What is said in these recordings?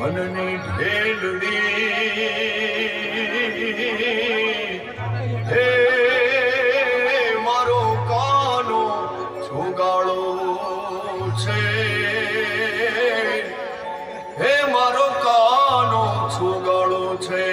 મનની ઢેલડી હે મારો કાનો છુગાળો છે, હે મારો કાનો છુગાળો છે.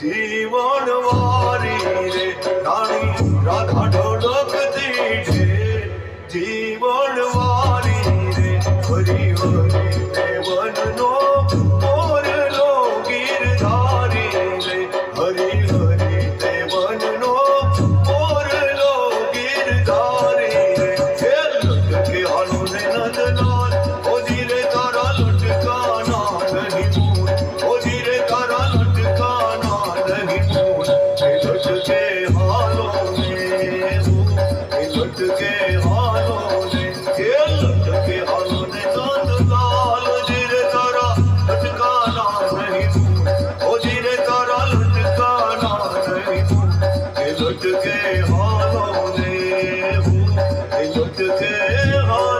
જીવન વારી રે રાણી રાધા ઢોળકતી છે, જીવન વારી રે હરી હરી દેવનનો મોરલો ગીરધારી રે હરી હરી દેવનનો મોરલો ગીરધારી રે. હે લટકે હાલો ને નંદલાલ ઓજી રે તારા લટકાના નહીં મૂળ, ઓજી રે તારા લટકાના નહીં મૂળ. હે લટકે હાલો ને હે લટકે હાલો ને હે લટકે હાલો ને નંદલાલ ઓજી રે તારા લટકાના નહીં મૂળ, ઓજી રે તારા લટકાના નહીં મૂળ. હે લટકે હાલો ને હે લટકે હાલો